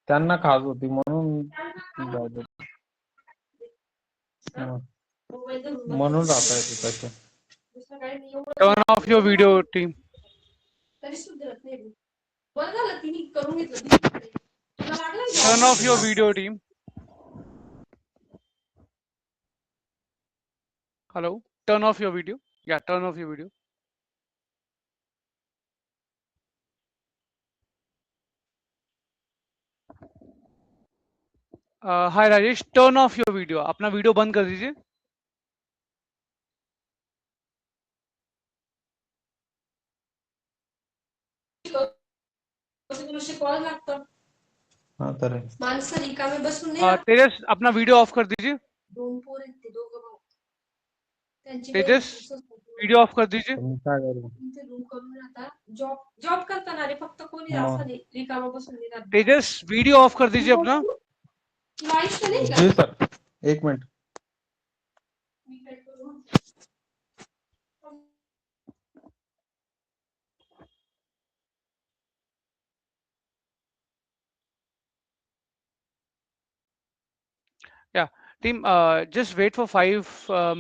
त्यांना खाज होती म्हणून जाऊ दे. म्हणून जाता येते तसे. Turn off your video, team. Turn off your video, team. Hello. Turn off your video. Yeah, turn off your video. Hi Rajesh, turn off your video. अपना वीडियो बंद कर दीजिए. हाँ तर तेजस अपना वीडियो ऑफ कर दीजिए. तेजस वीडियो ऑफ कर दीजिए. मी काय करू जॉब करताना रे फक्त कोणी असं नाही रिकामा बसून नाही राहत. तेजस वीडियो ऑफ कर दीजिए अपना. वाईस तर नाही का? जी सर एक मिनिट. मी काय करू? Yeah, team, just wait for 5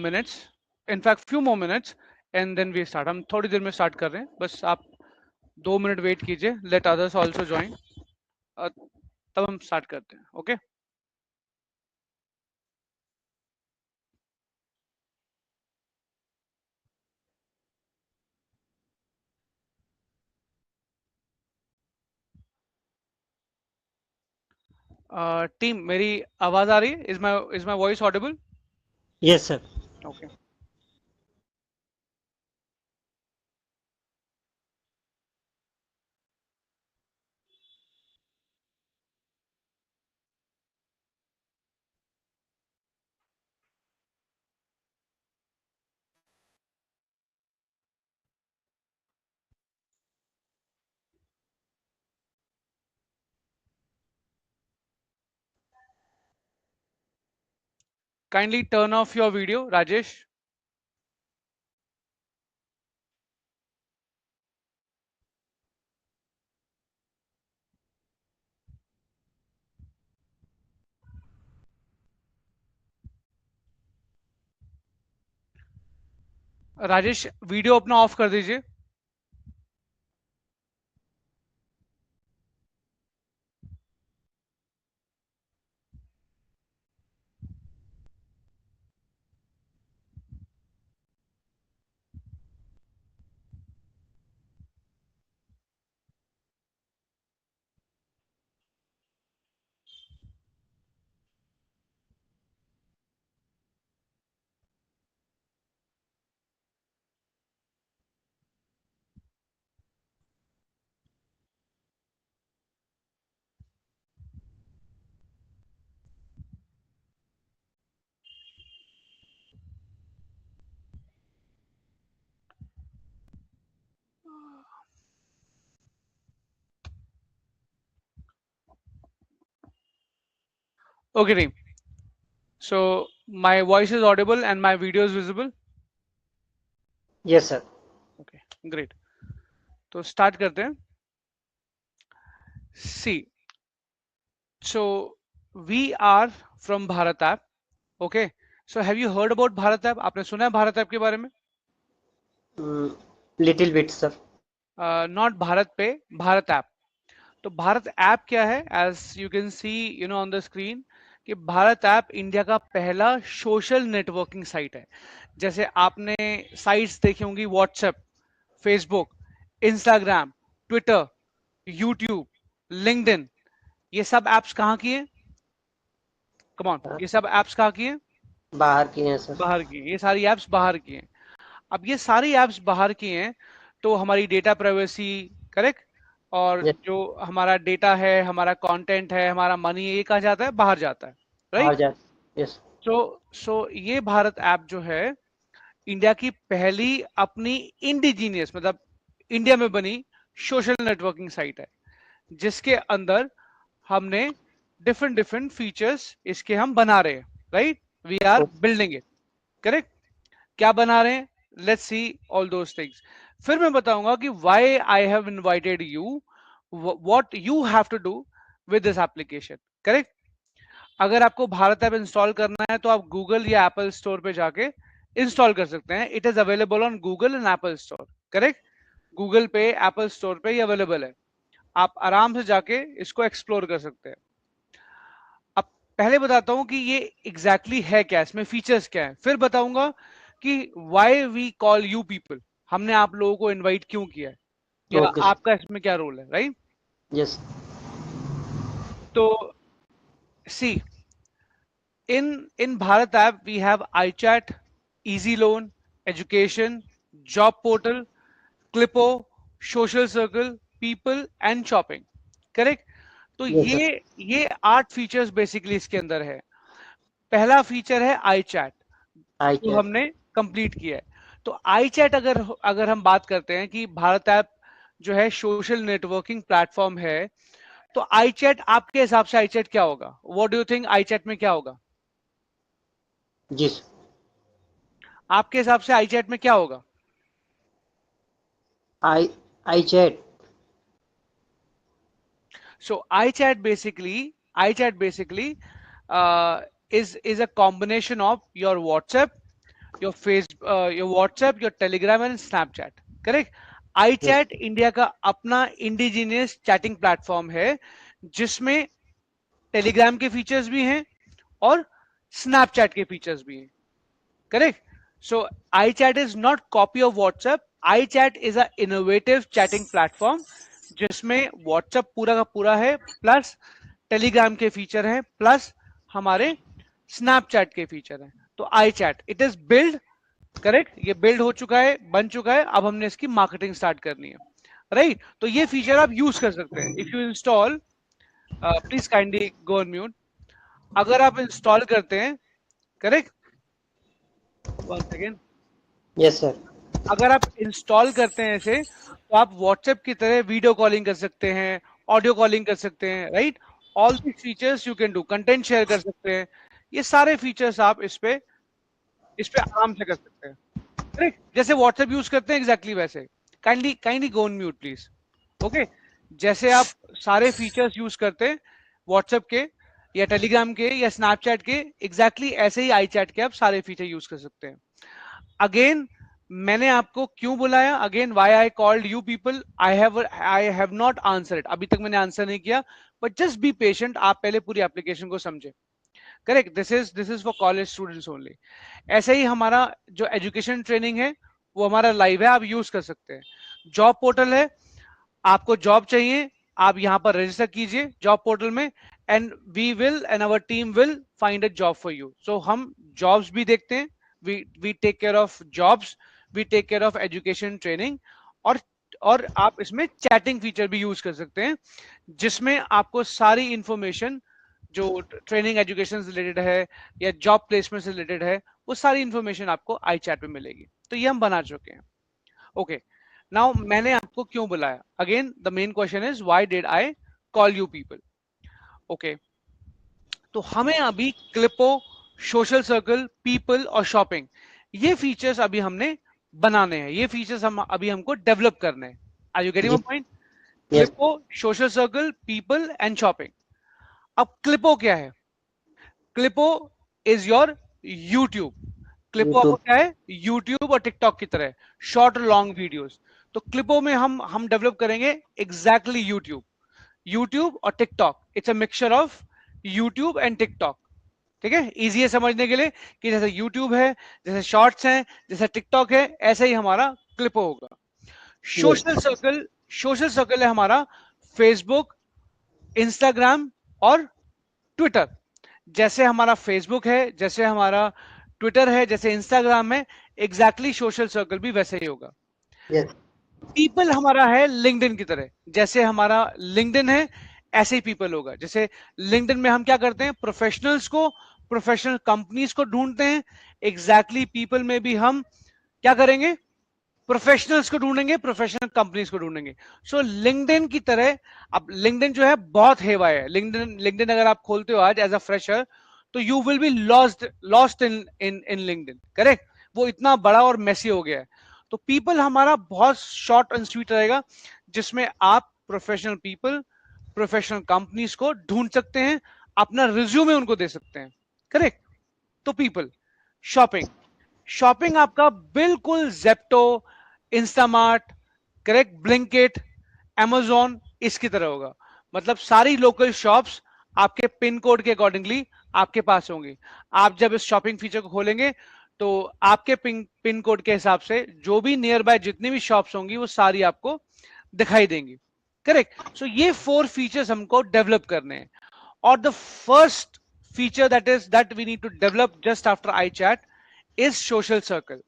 minutes. In fact, few more minutes, and then we start. हम थोड़ी देर में start कर रहे हैं. बस आप 2 मिनट wait कीजिए. Let others also join. तब हम start करते हैं. Okay. Team, मेरी आवाज आ रही है? Is my voice audible? Yes, sir. Okay. Kindly turn off your video, Rajesh. Rajesh video अपना ऑफ कर दीजिए. Okay, team. So my voice is audible and my video is visible. Yes, sir. Okay, great. तो start करते हैं. See, so we are from Bharat App. Okay. So have you heard about Bharat App? आपने सुना है Bharat app के बारे में? Little bit, sir. Not Bharat पे, भारत ऐप. तो भारत ऐप क्या है? As you can see, on the screen, कि भारत ऐप इंडिया का पहला सोशल नेटवर्किंग साइट है. जैसे आपने साइट्स देखी होंगी WhatsApp, Facebook, Instagram, Twitter, YouTube, LinkedIn, ये सब एप्स कहाँ की हैं? कम ऑन, ये सब एप्स कहाँ की हैं? बाहर की हैं, सर. बाहर की. ये सारी एप्स बाहर की हैं. अब ये सारी एप्स बाहर की हैं तो हमारी डेटा प्राइवेसी, करेक्ट, और Yes. जो हमारा डेटा है, हमारा कंटेंट है, हमारा मनी, ये कहाँ जाता है? बाहर जाता है, बाहर राइट? जाते. Yes. सो ये भारत ऐप जो है इंडिया की पहली अपनी इंडिजीनियस, मतलब इंडिया में बनी सोशल नेटवर्किंग साइट है, जिसके अंदर हमने डिफरेंट फीचर्स इसके हम बना रहे हैं, right? We are building it, correct. क्या बना रहे हैं? Let's see all those things. फिर मैं बताऊंगा कि why I have invited you, what you have to do with this application. Correct? अगर आपको भारत ऐप इंस्टॉल करना है तो आप गूगल या एप्पल स्टोर पे जाके इंस्टॉल कर सकते हैं. It is available on Google and Apple store. Correct? Google पे, एप्पल स्टोर पे ये अवेलेबल है. आप आराम से जाके इसको एक्सप्लोर कर सकते हैं. अब पहले बताता हूं कि ये एग्जैक्टली है क्या, इसमें फीचर्स क्या है, फिर बताऊंगा कि why we call you people, हमने आप लोगों को इनवाइट क्यों किया है, या Okay. आपका इसमें क्या रोल है. राइट? Yes. तो सी, in Bharat app we have iChat, Easy Loan, Education, Job Portal, Clippo, Social Circle, People and Shopping. Correct? तो Yes, sir. ये 8 फीचर्स बेसिकली इसके अंदर है. पहला फीचर है iChat, I जो can. हमने कंप्लीट किया है. तो iChat अगर हम बात करते हैं कि भारत ऐप जो है सोशल नेटवर्किंग प्लेटफॉर्म है, तो iChat आपके हिसाब से iChat क्या होगा? What do you think iChat में क्या होगा? जी sir. आपके हिसाब से iChat में क्या होगा? I chat. So iChat basically is a combination of your WhatsApp, your WhatsApp, your Telegram and Snapchat. Correct? iChat India का अपना इंडिजिनियस चैटिंग प्लेटफॉर्म है, जिसमें टेलीग्राम के फीचर्स भी हैं और स्नैपचैट के फीचर्स भी हैं. Correct? So iChat is not copy of WhatsApp. iChat is a innovative chatting platform जिसमें WhatsApp पूरा का पूरा है, प्लस टेलीग्राम के फीचर हैं, प्लस हमारे स्नैपचैट के फीचर हैं. तो iChat it is build. Correct? ये बिल्ड हो चुका है, बन चुका है. अब हमने इसकी मार्केटिंग स्टार्ट करनी है. राइट? तो ये फीचर आप यूज कर सकते हैं. If you install, please kindly go on mute. अगर आप इंस्टॉल करते हैं, correct, one second, Yes sir. अगर आप इंस्टॉल करते हैं इसे, तो आप व्हाट्सएप की तरह वीडियो कॉलिंग कर सकते हैं, ऑडियो कॉलिंग कर सकते हैं. Right? All this features you can do. Content share कर सकते हैं. ये सारे फीचर्स आप इस पे आराम से कर सकते हैं. करेक्ट? जैसे व्हाट्सएप यूज करते हैं एग्जैक्टली वैसे. Kindly go on mute please. Okay? जैसे आप सारे फीचर्स यूज करते हैं व्हाट्सएप के या टेलीग्राम के या स्नैपचैट के, एग्जैक्टली ऐसे ही iChat के आप सारे फीचर यूज कर सकते हैं. अगेन, मैंने आपको क्यों बुलाया, again why I called you people, I have not answer it. अभी तक मैंने आंसर नहीं किया, बट जस्ट बी पेशेंट. आप पहले पूरी एप्लीकेशन को समझे. Correct? This is for college students only. ऐसे ही हमारा जो एजुकेशन ट्रेनिंग है वो हमारा लाइव है, आप यूज कर सकते हैं. जॉब पोर्टल है, आपको जॉब चाहिए, आप यहाँ पर रजिस्टर कीजिए जॉब पोर्टल में, and we will and our team will find a job for you. So हम जॉब्स भी देखते हैं, we take care of jobs, we take care of education training, और आप इसमें चैटिंग फीचर भी यूज कर सकते हैं, जिसमें आपको सारी इंफॉर्मेशन जो ट्रेनिंग एजुकेशन से रिलेटेड है या जॉब प्लेसमेंट से रिलेटेड है, वो सारी इंफॉर्मेशन आपको iChat पे मिलेगी. तो ये हम बना चुके हैं. ओके, नाउ मैंने आपको क्यों बुलाया, again the main question is why did I call you people. Okay, तो हमें अभी क्लिपो, सोशल सर्कल, पीपल और शॉपिंग, ये फीचर्स अभी हमने बनाने हैं. ये फीचर्स हमको डेवलप करने हैं. Are you getting my point? Clipo, social circle, people and shopping. अब क्लिपो क्या है? Clipo is your YouTube. Clipo आपको क्या है? यूट्यूब और टिकटॉक की तरह शॉर्ट लॉन्ग वीडियोस. तो क्लिपो में हम डेवलप करेंगे एग्जैक्टली यूट्यूब और TikTok. It's a mixture of YouTube and TikTok. ठीक है? इजी है समझने के लिए कि जैसे यूट्यूब है, जैसे शॉर्ट्स हैं, जैसे टिकटॉक है, ऐसे ही हमारा क्लिपो होगा. सोशल सर्कल है हमारा फेसबुक, इंस्टाग्राम और ट्विटर. जैसे हमारा फेसबुक है, जैसे हमारा ट्विटर है, जैसे इंस्टाग्राम है, एग्जैक्टली सोशल सर्कल भी वैसे ही होगा. पीपल हमारा है लिंक्डइन की तरह. जैसे हमारा लिंक्डइन है, ऐसे ही पीपल होगा. जैसे लिंक्डइन में हम क्या करते हैं, प्रोफेशनल कंपनीज को ढूंढते हैं, एग्जैक्टली पीपल में भी हम क्या करेंगे, प्रोफेशनल्स को ढूंढेंगे, प्रोफेशनल कंपनीज को ढूंढेंगे. सो लिंक्डइन की तरह, अब लिंक्डइन जो है बहुत हेवा है. लिंक्डइन अगर आप खोलते हो आज एज अ फ्रेशर, तो you will be lost in LinkedIn. Correct? वो इतना बड़ा और मेसी हो गया है. तो पीपल हमारा बहुत शॉर्ट एंड स्वीट रहेगा, जिसमें आप प्रोफेशनल पीपल, प्रोफेशनल कंपनीज को ढूंढ सकते हैं, अपना रिज्यूमे उनको दे सकते हैं, करेक्ट। तो पीपल, शॉपिंग, शॉपिंग आपका बिल्कुल Zepto, Instamart, correct, Blinkit, amazon इसकी तरह होगा। मतलब सारी लोकल शॉप्स आपके पिन कोड के अकॉर्डिंगली आपके पास होंगी। आप जब इस शॉपिंग फीचर को खोलेंगे तो आपके पिन कोड के हिसाब से जो भी नियर बाय जितनी भी शॉप्स होंगी वो सारी आपको दिखाई देंगी, करेक्ट। सो ये 4 फीचर्स हमको डेवलप करने हैं। और the first feature that we need to develop just after iChat is social circle.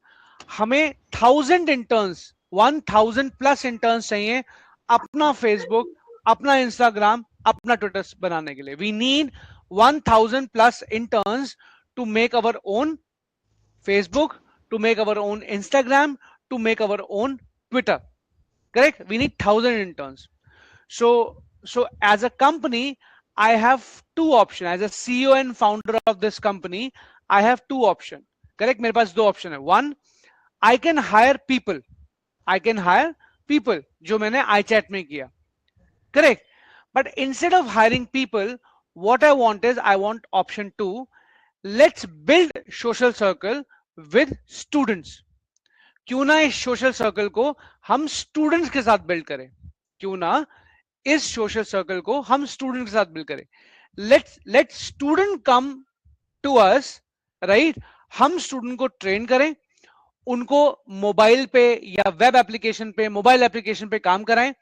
हमें 1000 इंटर्न्स, 1000 प्लस इंटर्न्स चाहिए अपना फेसबुक, अपना इंस्टाग्राम, अपना ट्विटर बनाने के लिए। We need 1000 plus interns to make our own Facebook, to make our own Instagram, to make our own Twitter, correct? We need 1000 interns. So as a company, I have 2 options. As a CEO and founder of this company, I have 2 options, correct? मेरे पास 2 option है। One, I can hire people. I can hire people जो मैंने iChat में किया, correct? But instead of hiring people, what I want is, I want option 2. Let's build social circle with students. क्यों ना इस social circle को हम students के साथ बिल्ड करें, क्यों ना इस सोशल सर्कल को हम स्टूडेंट के साथ बिल्ड करें। Let student come to us, right. हम स्टूडेंट को ट्रेन करें, उनको मोबाइल पे या वेब एप्लीकेशन पे, मोबाइल एप्लीकेशन पे काम कराएं,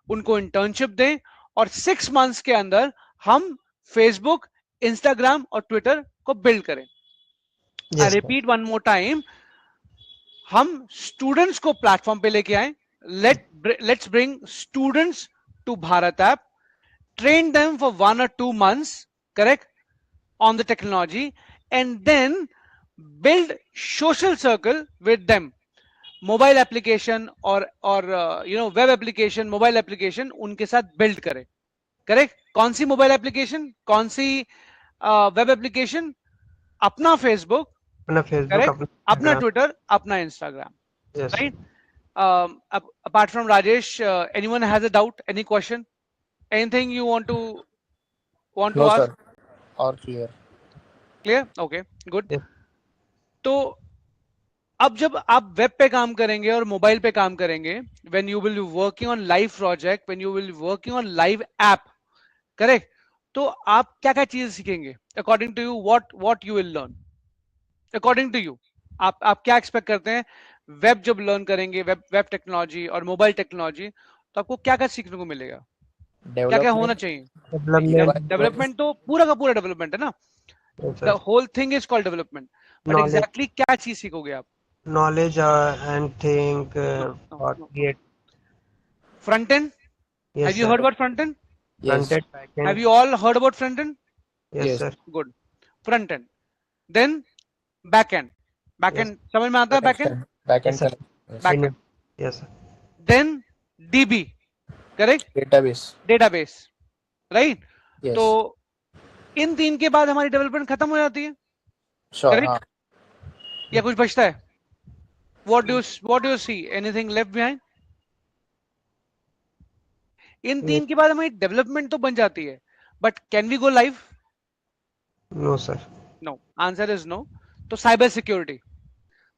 उनको इंटर्नशिप दें, और 6 मंथ्स के अंदर हम फेसबुक, इंस्टाग्राम और ट्विटर को बिल्ड करें। I repeat one more time, हम स्टूडेंट्स को प्लेटफॉर्म पे लेके आए। Let's bring students to Bharat app, train them for 1 or 2 months, correct, on the technology, and then build social circle with them. Mobile application और web application, mobile application उनके साथ build करें, correct. कौन सी mobile application, कौन सी web application? अपना Facebook, अपना Twitter, अपना Instagram, right. Apart from Rajesh, anyone has a doubt, any question, anything you want to No, ask? sir. All clear. Okay, good. Yeah. तो अब जब आप वेब पे काम करेंगे और मोबाइल पे काम करेंगे, when you will be working on live project, when you will be working on live app, correct, तो आप क्या क्या चीजें सीखेंगे? According to you, what you will learn? According to you, आप क्या एक्सपेक्ट करते हैं? वेब जब लर्न करेंगे, वेब टेक्नोलॉजी और मोबाइल टेक्नोलॉजी, तो आपको क्या क्या सीखने को मिलेगा? क्या क्या होना चाहिए? डेवलपमेंट तो पूरा का पूरा डेवलपमेंट है ना, the whole thing is called development. But exactly क्या चीज सीखोगे आप? Knowledge and think create. Front end, Yes, have you sir. Heard about front end? Front end, back end. Have you all heard about front end? Yes, sir. Good. Front end, then back end. Back end समझ में आता है? Back end, Backend. Yes, back end, Yes, sir. Then DB, correct, Database. Database, right. Yes. तो इन 3 के बाद हमारी development खत्म हो जाती है, Sure. correct? हाँ. या कुछ बचता है? What do you see? Anything left behind? इन 3 के बाद हमारी डेवलपमेंट तो बन जाती है, but can we go live? No, sir. No. Answer is no. So cyber security.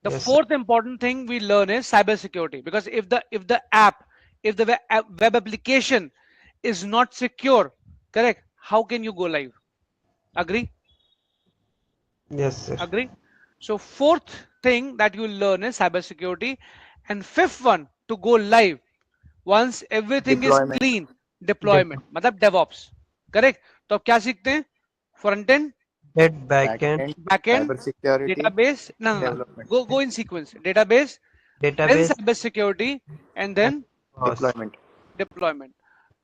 The Yes, fourth important thing we learn is cyber security, because if the web application is not secure, correct, how can you go live? Agree? Yes, sir. Agree? So fourth thing that you learn is cyber security, and fifth one to go live once everything Deployment. is clean, deployment, मतलब DevOps, correct? तो अब क्या सीखते हैं? Front end, Back end, back end, Cyber security. database, no, Development. go in sequence. Database, then database, cyber security, and then Deployment. deployment.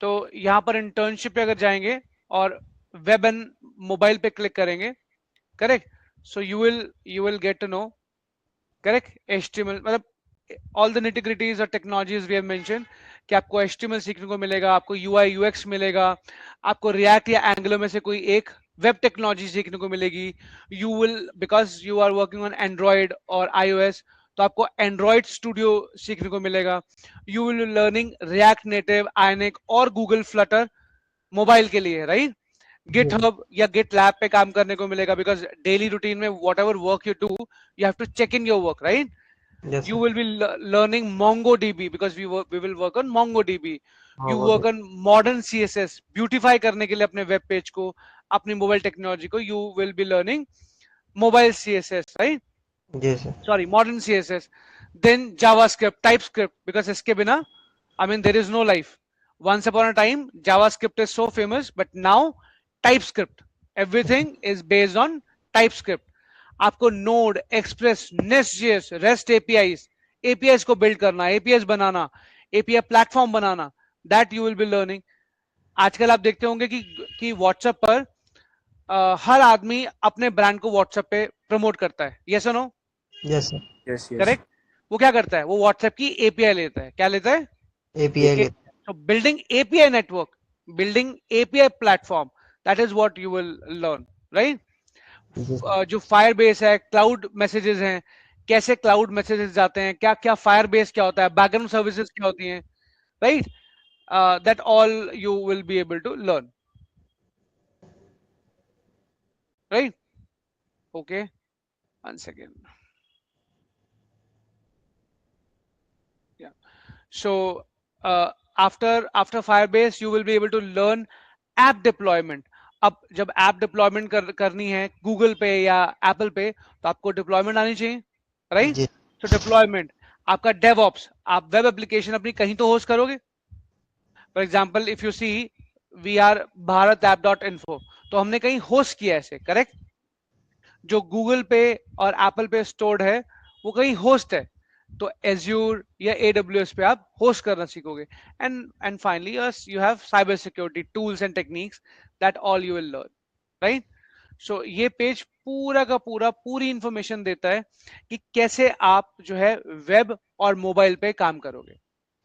तो यहाँ पर internship पे अगर जाएंगे और वेब एंड मोबाइल पे क्लिक करेंगे, correct, so you will get to know, correct, HTML, मतलब ऑल द निटी-ग्रिटीज और टेक्नोलॉजीज वी हैव मेंशन, कि आपको HTML सीखने को मिलेगा, आपको UI UX मिलेगा, आपको रिएक्ट या एंगुलर में से कोई एक वेब टेक्नोलॉजी सीखने को मिलेगी। You will, because you are working on Android और iOS, तो आपको एंड्रॉइड स्टूडियो सीखने को मिलेगा। You will learning React Native, Ionic और गूगल फ्लटर, मोबाइल के लिए, राइट? GitHub या GitLab पे काम करने को मिलेगा, बिकॉज डेली रूटीन में whatever work you do, you have to check in your work, right? Yes, You sir. will be learning MongoDB because we will work on MongoDB. You MongoDB. work on modern CSS, beautify करने के लिए अपने web page को, अपनी mobile technology को. You will be learning mobile CSS, right? Yes, sir. Sorry, modern CSS. Then JavaScript, TypeScript, because इसके बिना, I mean, there is no life. Once upon a time, JavaScript is so famous, but now TypeScript, everything is based on TypeScript. आपको Node, Express, Nest.js, REST APIs को build करना, APIs banana, API platform banana, that you will be learning. आजकल आप देखते होंगे कि WhatsApp पर हर आदमी अपने ब्रांड को WhatsApp पे प्रमोट करता है. Yes or no? Yes, sir. Yes, yes. Correct. वो क्या करता है? वो WhatsApp की API लेता है. क्या लेता है? API. So building API network, building API platform, that is what you will learn, right? Yes. जो Firebase है, cloud messages हैं, कैसे cloud messages जाते हैं, क्या क्या Firebase क्या होता है, background services क्या होती हैं, right? That all you will be able to learn, right? Okay, 1 second. Yeah. So after Firebase, you will be able to learn app deployment. अब जब ऐप डिप्लॉयमेंट करनी है गूगल पे या एप्पल पे, तो आपको डिप्लॉयमेंट आनी चाहिए, राइट? Yes. तो डिप्लॉयमेंट आपका डेवऑप्स, आप वेब एप्लीकेशन अपनी कहीं तो होस्ट करोगे. For example if you see we are bharatapp.info, तो हमने कहीं होस्ट किया ऐसे, करेक्ट? जो गूगल पे और एप्पल पे स्टोर्ड है वो कहीं होस्ट है, तो Azure या AWS पे आप होस्ट करना सीखोगे. And finally you have cyber security tools and techniques, that all you will learn, right? So ये पेज पूरा का पूरा पूरी इंफॉर्मेशन देता है कि कैसे आप जो है वेब और मोबाइल पे काम करोगे,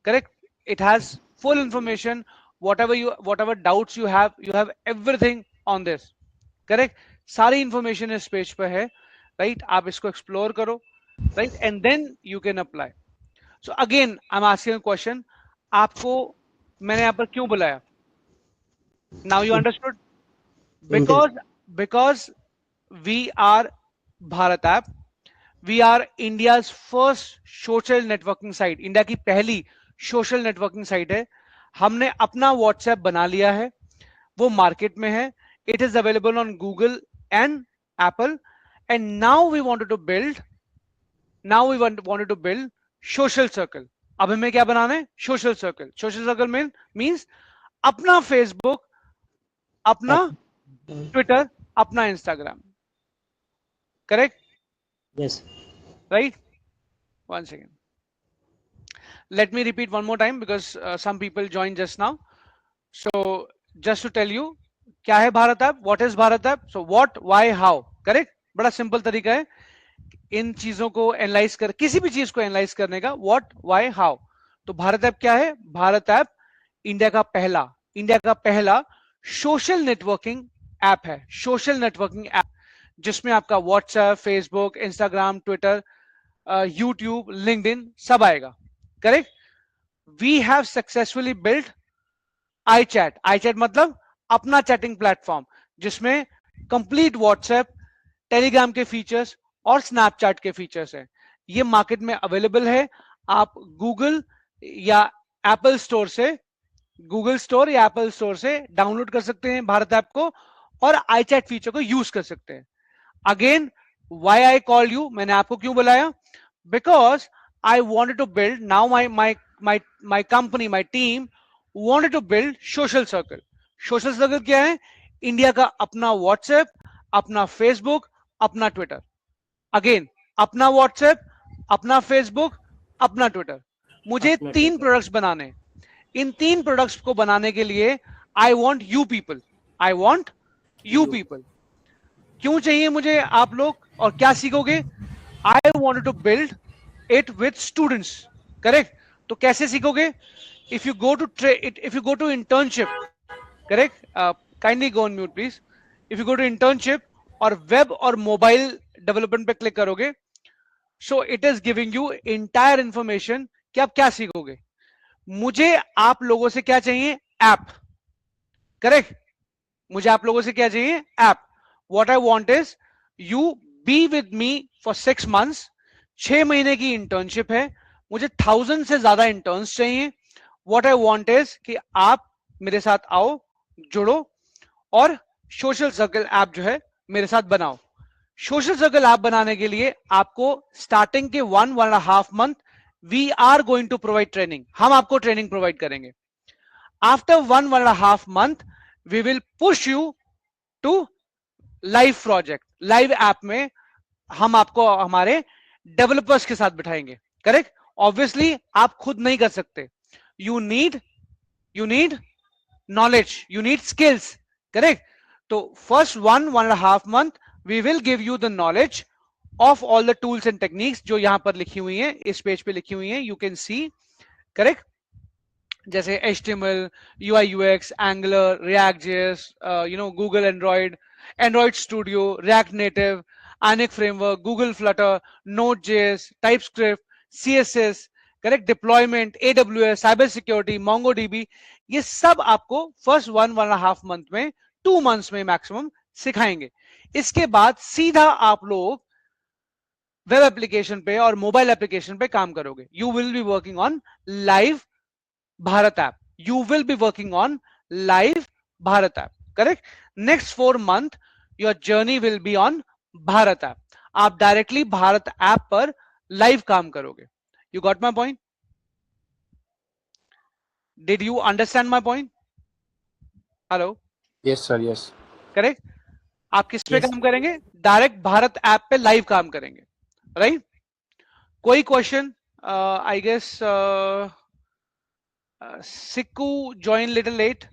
correct? It has full information, whatever doubts you have everything on this, correct? सारी इंफॉर्मेशन इस पेज पे है, राइट? आप इसको एक्सप्लोर करो, right? And then you can apply. So again I'm asking a question, आपको मैंने यहाँ पर क्यों बुलाया? Now you understood? Because we are Bharat App, we are India's first social networking site. India की पहली सोशल नेटवर्किंग साइट है. हमने अपना व्हाट्सएप बना लिया है, वो मार्केट में है. It is available on Google and Apple, and now we wanted to build wanted to build social circle. अब हमें क्या बनाना है? social circle means अपना Facebook, अपना Twitter, अपना Instagram, correct? Yes. Right? 1 second. Let me repeat one more time because some people joined just now. So just to tell you, क्या है Bharat app? What is Bharat app? So what, why, how, correct? बड़ा simple तरीका है इन चीजों को analyse कर, किसी भी चीज को एनालाइज करने का. What, why, how. तो भारत ऐप क्या है? भारत ऐप इंडिया का पहला सोशल नेटवर्किंग ऐप है. सोशल नेटवर्किंग ऐप जिसमें आपका WhatsApp, Facebook, Instagram, Twitter, YouTube, LinkedIn सब आएगा, correct? We have successfully built iChat मतलब अपना चैटिंग प्लेटफॉर्म जिसमें कंप्लीट व्हाट्सएप, टेलीग्राम के फीचर्स और स्नैपचैट के फीचर्स हैं. ये मार्केट में अवेलेबल है. आप गूगल या एप्पल स्टोर से डाउनलोड कर सकते हैं भारत ऐप को और iChat फीचर को यूज कर सकते हैं. Again why I call you, मैंने आपको क्यों बुलाया? Because I wanted to build, now my company, my team wanted to build social circle. Social circle क्या है? इंडिया का अपना व्हाट्सएप, अपना फेसबुक, अपना ट्विटर. अगेन अपना व्हाट्सएप, अपना फेसबुक, अपना ट्विटर. मुझे 3 प्रोडक्ट्स बनाने. इन 3 प्रोडक्ट्स को बनाने के लिए आई वांट यू पीपल. क्यों चाहिए मुझे आप लोग और क्या सीखोगे? I wanted to build it with students, correct? तो कैसे सीखोगे? If you go to internship, correct? Kindly go on mute please. If you go to internship और वेब और मोबाइल डेवलपमेंट पे क्लिक करोगे, so it is giving you entire information कि आप क्या सीखोगे. मुझे आप लोगों से क्या चाहिए? ऐप. करेक्ट? मुझे आप लोगों से क्या चाहिए? App. What I want is you be with me for 6 months. 6 महीने की इंटर्नशिप है, मुझे 1000 से ज्यादा इंटर्न्स चाहिए. व्हाट आई वांट इज कि आप मेरे साथ आओ, जुड़ो और सोशल सर्कल ऐप जो है मेरे साथ बनाओ. सोशल सर्कल ऐप बनाने के लिए आपको स्टार्टिंग के 1.5 month we are going to provide training. हम आपको ट्रेनिंग प्रोवाइड करेंगे. After 1.5 month we will push you to live project. Live app में हम आपको हमारे डेवलपर्स के साथ बिठाएंगे. करेक्ट? ऑब्वियसली आप खुद नहीं कर सकते. You need knowledge, you need skills. Correct? तो first 1.5 month we will give you the knowledge of all the tools and techniques जो यहां पर लिखी हुई हैं, इस पेज पे लिखी हुई हैं, you can see. Correct? जैसे HTML, UI UX, Angular, React.js, Google Android Studio, React Native, Ionic Framework, Google Flutter, Node.js, TypeScript, CSS, correct, deployment, AWS, cyber security, MongoDB, ये सब आपको फर्स्ट 1.5 month में, 2 months में मैक्सिमम सिखाएंगे. इसके बाद सीधा आप लोग वेब एप्लीकेशन पे और मोबाइल एप्लीकेशन पे काम करोगे. You will be working on live Bharat app. You will be working on live Bharat app. Correct? Next 4 month your journey will be on Bharat app. आप डायरेक्टली भारत ऐप पर लाइव काम करोगे. You got my point? Did you understand my point? Hello? Yes sir, yes. Correct? आप किस पे Yes. काम करेंगे? Direct Bharat app पे लाइव काम करेंगे. राइट? कोई question? I guess Siku joined little late,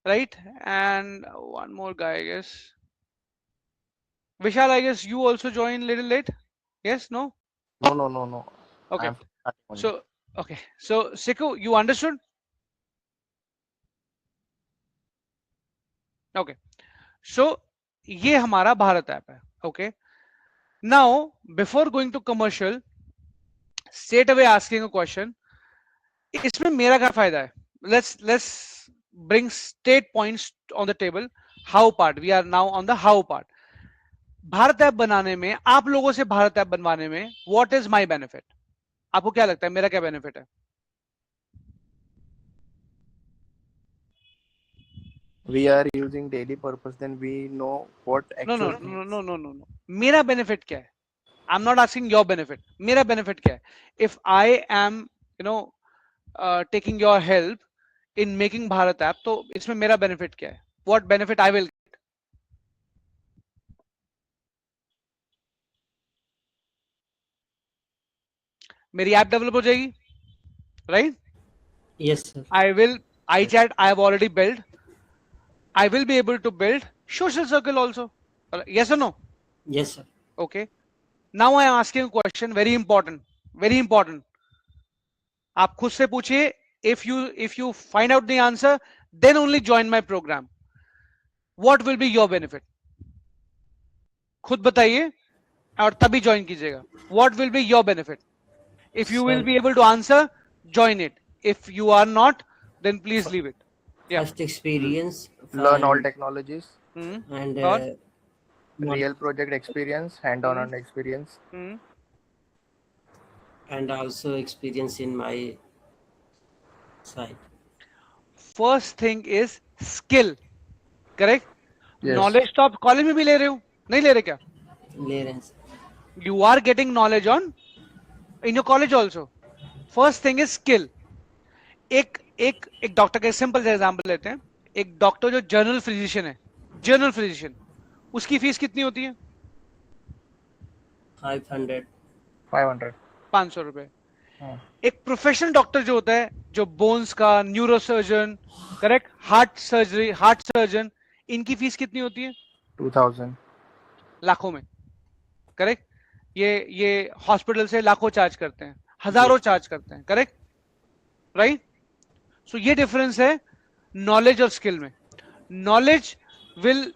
right? And one more guy, I guess. Vishal, I guess you also joined little late. Yes? No? No. Okay. I'm starting only. So, okay. So, Siku, you understood? Okay. So, ये हमारा Bharat app है. Okay. Now, before going to commercial, straight away asking a question. इसमें मेरा क्या फायदा है? Let's bring state points on the table. How part. We are now on the how part. Bharat app बनाने में, आप लोगों से भारत ऐप बनवाने में, what is my benefit? आपको क्या लगता है मेरा क्या बेनिफिट है? We are using daily purpose, then we know what actual No. मेरा बेनिफिट क्या है? I'm not asking your benefit. मेरा बेनिफिट क्या है? If I am, taking your help in making Bharat app, तो इसमें मेरा बेनिफिट क्या है? What benefit I will get? मेरी ऐप डेवलप हो जाएगी, right? Yes, sir. iChat I have already built. I will be able to build social circle also. Yes or no? Yes, sir. Okay. Now I am asking a question, very important. आप खुद से पूछिए. If you find out the answer, then only join my program. What will be your benefit? खुद बताइए और तभी join कीजिएगा. What will be your benefit? If you will Sir. be able to answer, join it. If you are not, then please leave it. Yeah. First experience. learn all technologies, And Or? real project experience, hand-on experience. and also experience in my side. First thing is skill. Correct? Yes. Knowledge तो आप college में भी ले रहे हो, नहीं ले रहे क्या? Clearance. You are getting knowledge on in your college also. First thing is skill. एक डॉक्टर का सिंपल सा एग्जांपल लेते हैं. एक डॉक्टर जो जनरल फिजिशियन, उसकी फीस कितनी होती है? 500. 500 रुपए. हाँ. एक प्रोफेशनल डॉक्टर जो होता है, जो बोन्स का, न्यूरोसर्जन, करेक्ट, हार्ट सर्जन, इनकी फीस कितनी होती है? 2000. लाखों में. करेक्ट? ये हॉस्पिटल से लाखों चार्ज करते हैं, हजारों चार्ज करते हैं. करेक्ट? राइट? सो ये डिफरेंस है नॉलेज और स्किल में. Knowledge will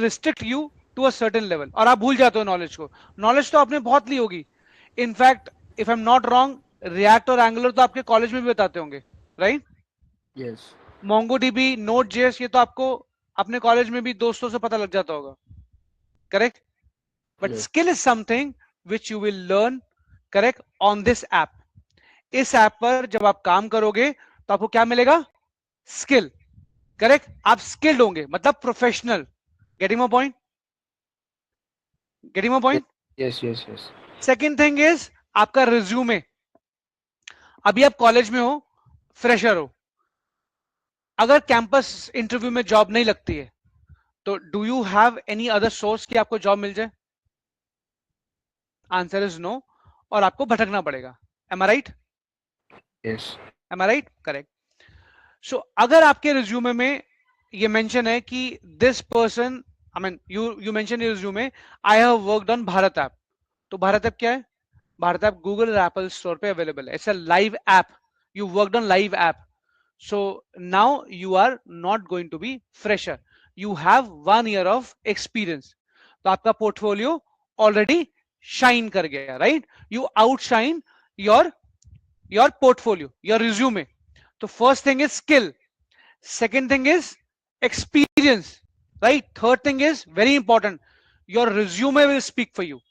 restrict you to a certain level, और आप भूल जाते हो नॉलेज को. नॉलेज तो आपने बहुत ली होगी. In fact if I am not wrong, react और एंगुलर तो आपके कॉलेज में भी बताते होंगे, राइट? Yes. MongoDB, Node.js, ये तो आपको अपने कॉलेज में भी दोस्तों से पता लग जाता होगा, correct? But Yes. Skill is something which you will learn, correct, on this app. इस ऐप पर जब आप काम करोगे तो आपको क्या मिलेगा? Skill, correct? आप स्किल्ड होंगे, मतलब professional. Getting my point? Getting my point? Yes. Yes. Yes. Second thing is आपका रिज्यूमे. अभी आप कॉलेज में हो, फ्रेशर हो, अगर कैंपस इंटरव्यू में जॉब नहीं लगती है तो do you have any other source कि आपको जॉब मिल जाए? आंसर इज नो, और आपको भटकना पड़ेगा. एम आई राइट? Yes. एम आई राइट? करेक्ट. सो अगर आपके रिज्यूमे में ये मेंशन है कि this person, I mean you mention in resume I have worked on Bharat app, तो भारत ऐप क्या है? भारत ऐप गूगल और एप्पल स्टोर पे अवेलेबल है. It's a live app. You worked on live app. So now you are not going to be fresher. You have 1 year of experience. तो आपका portfolio already shine कर गया, right? You outshine your portfolio, your resume. तो first thing is skill. Second thing is experience, right? Third thing is very important. Your resume will speak for you.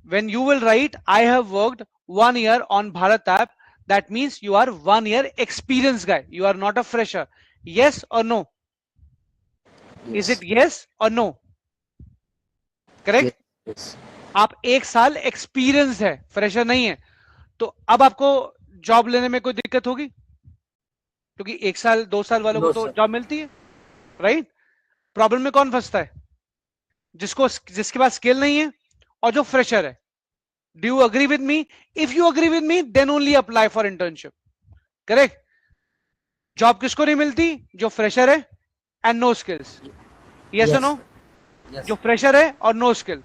When you will write, I have worked 1 year on Bharat app, that means you are 1 year experienced guy. You are not a fresher. Yes or no? Is Yes. it yes or no? Correct? Yes. आप 1 साल experience है, fresher नहीं है. तो अब आपको job लेने में कोई दिक्कत होगी? क्योंकि 1 साल 2 साल वालों को No, तो sir. जॉब मिलती है, राइट? प्रॉब्लम में कौन फंसता है? जिसके पास स्किल नहीं है और जो फ्रेशर है. Do you agree with me? If you agree with me, then only apply for internship. Correct? Job किसको नहीं मिलती? जो फ्रेशर है एंड नो स्किल्स. यस और नो? Yes. जो फ्रेशर है और no skill.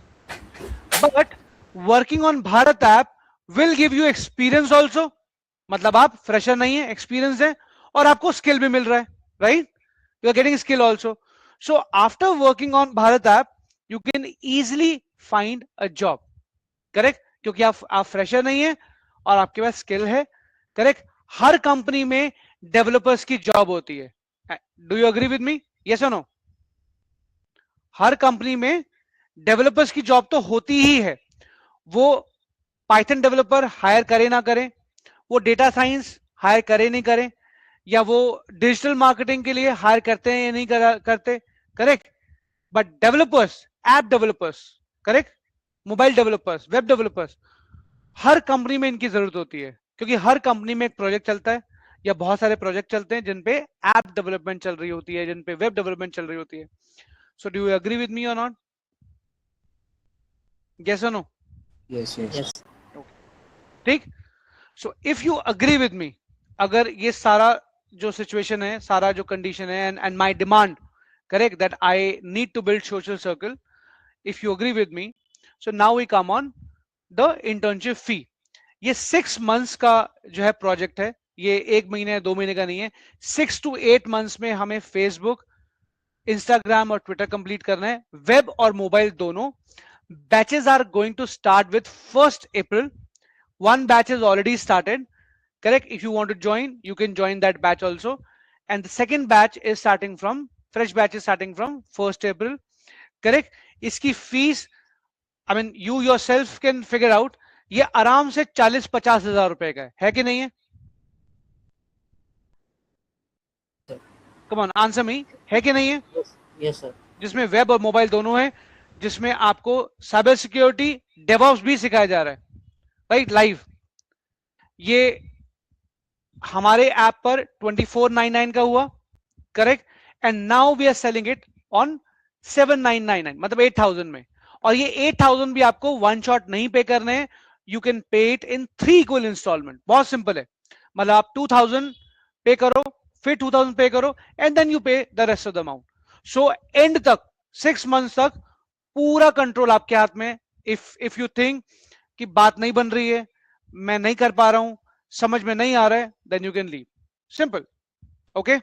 But working on Bharat app will give you experience also. मतलब आप फ्रेशर नहीं है, एक्सपीरियंस है, और आपको स्किल भी मिल रहा है, right? You are getting skill also. So after working on Bharat app you can easily find a job. Correct? क्योंकि आप फ्रेशर नहीं है और आपके पास स्किल है. करेक्ट? हर कंपनी में डेवलपर्स की जॉब होती है. Do you agree with me? Yes और नो? हर कंपनी में डेवलपर्स की जॉब तो होती ही है. वो पाइथन डेवलपर हायर करे ना करे, वो डेटा साइंस हायर करे नहीं करे, या वो डिजिटल मार्केटिंग के लिए हायर करते हैं या नहीं करते. Correct? But developers, app developers, correct, mobile developers, web developers, her company में इनकी जरूरत होती है. क्योंकि हर कंपनी में एक प्रोजेक्ट चलता है या बहुत सारे प्रोजेक्ट चलते हैं जिन पे ऐप डेवलपमेंट चल रही होती है, जिन पे वेब डेवलपमेंट चल रही होती है. So do you agree with me और नॉट? यस और नो? Yes. Yes. Yes. ठीक. So if you agree with me, अगर ये सारा जो सिचुएशन है, सारा जो कंडीशन है, and my demand, correct, that I need to build social circle, if you agree with me, so now we come on the internship fee. ये 6 months का जो है प्रोजेक्ट है. ये 1 महीने 2 महीने का नहीं है. 6 to 8 मंथ्स में हमें फेसबुक, इंस्टाग्राम और ट्विटर कंप्लीट करना है, वेब और मोबाइल दोनों. Batches are going to start with 1st April. One batch is already started. Correct? If you want to join, you can join that batch also. And the second batch is starting from, fresh batch is starting from 1st April. Correct? इसकी fees, I mean, you yourself can figure out, ये आराम से 40-50 हजार रुपए का है कि नहीं है? Come on, answer me. है कि नहीं है? Yes. Yes, sir. जिसमें वेब और मोबाइल दोनों है, जिसमें आपको साइबर सिक्योरिटी, डेवऑप्स भी सिखाया जा रहा है, राइट? लाइव. ये हमारे ऐप पर 2499 का हुआ, correct, and now we are selling it on 7999, मतलब 8000 में. और ये 8000 भी आपको वन शॉट नहीं पे करने हैं. You can pay it in 3 equal installment. बहुत सिंपल है. मतलब आप 2000 पे करो, फिर 2000 पे करो, एंड देन यू पे the rest of the amount. So and तक, 6 मंथ्स तक पूरा कंट्रोल आपके हाथ में. इफ यू थिंक कि बात नहीं बन रही है, मैं नहीं कर पा रहा हूं, समझ में नहीं आ रहा है, then you can leave. Simple. Okay?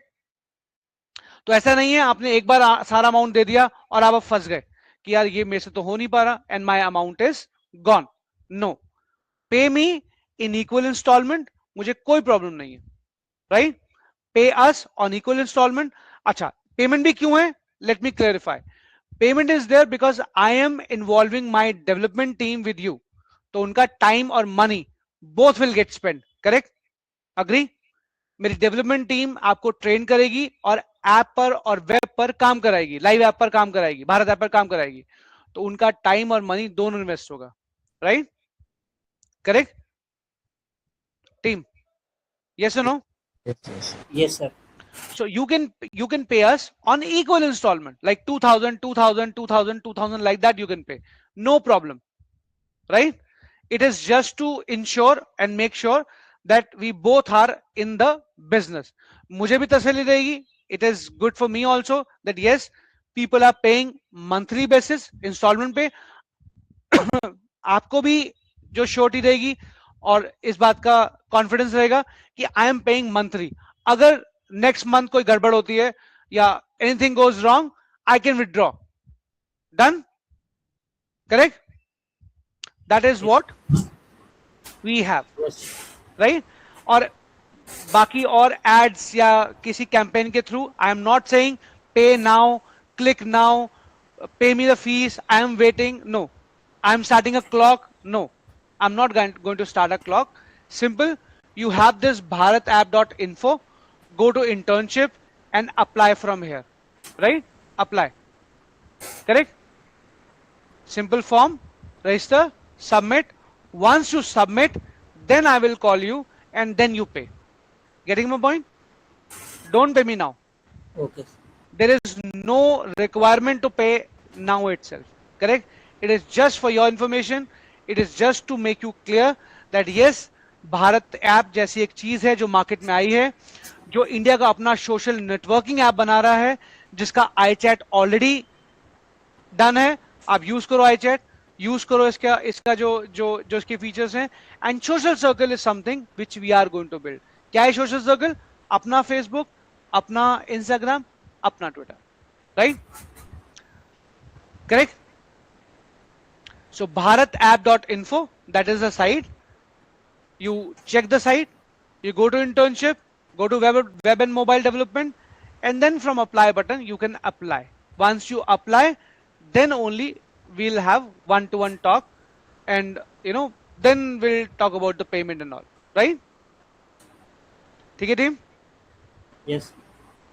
तो ऐसा नहीं है आपने एक बार सारा अमाउंट दे दिया और आप फंस गए कि यार ये मेरे से तो हो नहीं पा रहा and my amount is gone. No, pay me in equal instalment, मुझे कोई प्रॉब्लम नहीं है, right? pay us on equal installment. अच्छा, payment भी क्यों है? Let me clarify. Payment is there because I am involving my development team with you. तो उनका time और money both will get spent. Correct? Agree? मेरी डेवलपमेंट टीम आपको train करेगी और ऐप पर और वेब पर काम कराएगी, लाइव ऐप पर काम कराएगी, भारत ऐप पर काम कराएगी, तो उनका टाइम और मनी दोनों इन्वेस्ट होगा. राइट? Correct team? यस और no? Yes, sir. So you can pay us on equal installment, like 2000, 2000, 2000, 2000, like that you can pay, no problem. Right? It is just to ensure and make sure that we both are in the business. मुझे भी तसल्ली रहेगी. It is good for me also that yes, people are paying monthly basis installment पे. आपको भी जो surety रहेगी और इस बात का कॉन्फिडेंस रहेगा कि आई एम पेइंग मंथली. अगर नेक्स्ट मंथ कोई गड़बड़ होती है या anything goes wrong, I can withdraw. Done? Correct? That is what we have. Yes. Right? और बाकी और एड्स या किसी कैंपेन के थ्रू, I am not saying pay now, click now, pay me the fees, I am waiting. No, I am starting a clock. No, I'm not going to start a clock. Simple. You have this bharatapp.info. Go to internship and apply from here. Right? Apply. Correct? Simple form. Register. Submit. Once you submit, then I will call you and then you pay. Getting my point? Don't pay me now. Okay. There is no requirement to pay now itself. Correct? It is just for your information. It is just to make you clear that yes, Bharat app जैसी एक चीज है जो market में आई है, जो India का अपना सोशल नेटवर्किंग ऐप बना रहा है, जिसका iChat ऑलरेडी डन है. आप यूज करो iChat, यूज करो इसका जो इसके फीचर्स हैं. And social circle is something which we are going to build. क्या है सोशल सर्कल? अपना फेसबुक, अपना इंस्टाग्राम, अपना Twitter. Right? Correct? So bharatapp.info, that is the site. You check the site, you go to internship, go to web and mobile development, and then from apply button you can apply. Once you apply, then only we'll have one-to-one talk, and then we'll talk about the payment and all. Right? ठीक है team? Yes.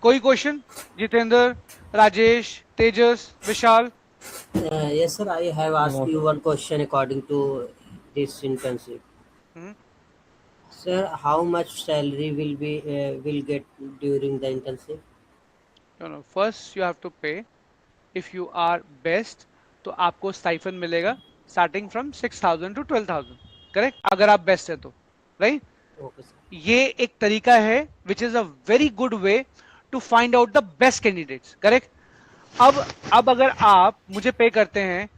कोई question? Jitendra, Rajesh, Tejas, Vishal? Yes, sir. I have asked you one question according to this internship. Hmm? Sir, how much salary will get during the internship? No. First you have to pay. If you are best, तो आपको stipend मिलेगा starting from 6,000 to 12,000. Correct? अगर आप best है तो. Right? Okay, sir. ये एक तरीका है which is a very good way to find out the best candidates. Correct? अब अगर आप मुझे पे करते हैं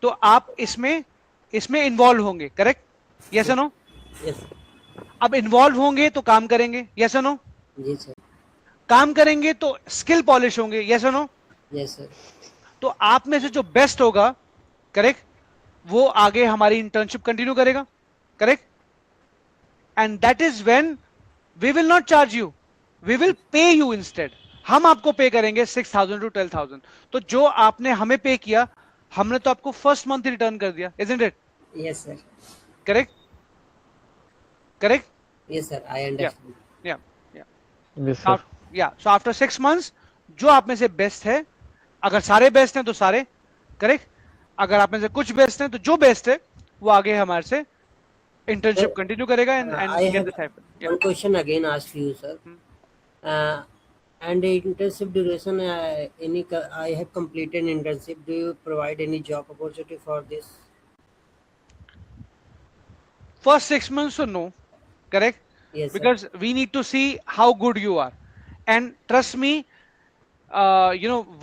तो आप इसमें इन्वॉल्व होंगे. करेक्ट? यस और नो? Yes. अब इन्वॉल्व होंगे तो काम करेंगे. यस और नो? Yes, sir. काम करेंगे तो स्किल पॉलिश होंगे. यस और नो? Yes, sir. तो आप में से जो बेस्ट होगा, करेक्ट, वो आगे हमारी इंटर्नशिप कंटिन्यू करेगा. Correct? And that is when we will not charge you, we will pay you instead. हम आपको पे करेंगे 6,000 to 12,000. तो जो आपने हमें पे किया, हमने तो आपको फर्स्ट मंथ रिटर्न कर दिया. Isn't it? Yes, sir. Correct? Correct? Yes, sir. I understand. Yes, sir. So after 6 months जो आप में से बेस्ट है, अगर सारे बेस्ट हैं तो सारे. करेक्ट? अगर आप में से कुछ बेस्ट हैं तो जो बेस्ट है वो आगे हमारे से इंटर्नशिप कंटिन्यू करेगा. And I get have this happen. one question again asked you, sir. And the internship duration, I have completed internship. Do you provide any job opportunity for this? First 6 months so no. Correct? Yes, sir. Because we need to see how good you are. And trust me,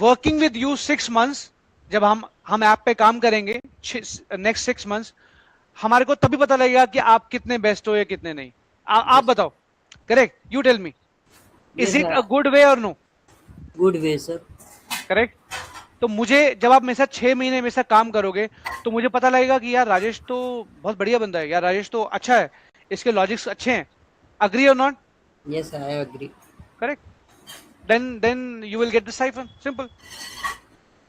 working with you 6 months, जब हम app पे काम करेंगे next 6 months, हमारे को तभी पता लगेगा कि आप कितने बेस्ट हो या कितने नहीं. आप बताओ. Correct? You tell me, is it a good way और no? Good way, sir. Correct? तो मुझे जब आप मेरे साथ 6 महीने मेरे साथ काम करोगे तो मुझे पता लगेगा कि यार राजेश तो बहुत बढ़िया बंदा है, यार राजेश तो अच्छा है, इसके लॉजिक्स अच्छे हैं. अग्री और not? Yes, I agree. correct? Then you will get the stipend. Simple.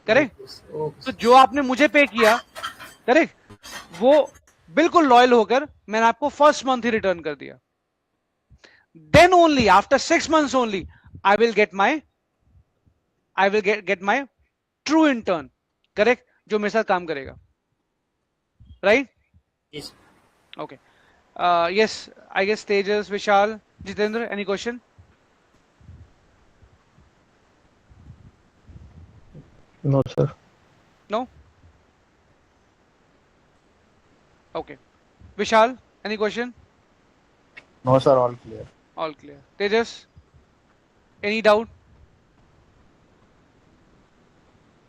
Correct? Okay. तो जो आपने मुझे पे किया, करेक्ट, वो बिल्कुल लॉयल होकर मैंने आपको फर्स्ट मंथ ही रिटर्न कर दिया. Then only after 6 months only I will get my true intern, correct, जो मेरे साथ काम करेगा, right? Yes. Okay. Yes, I guess Tejas, Vishal, Jitendra, any question? No, sir. No? Okay. Vishal, any question? No, sir. All clear. All clear. Tejas, any doubt?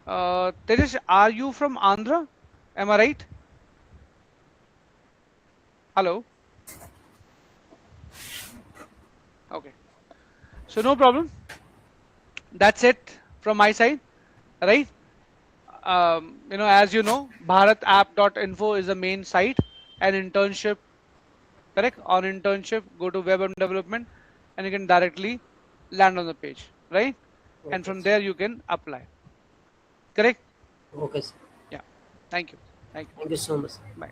Tejas, are you from Andhra? Am I right? Hello? Okay. So no problem. That's it from my side, right? As you know, bharatapp.info is the main site, and internship, correct? On internship, go to web and development, and you can directly land on the page, right? And from there you can apply, correct? Okay, sir. Yeah. Thank you. Thank you. Thank you so much. Bye.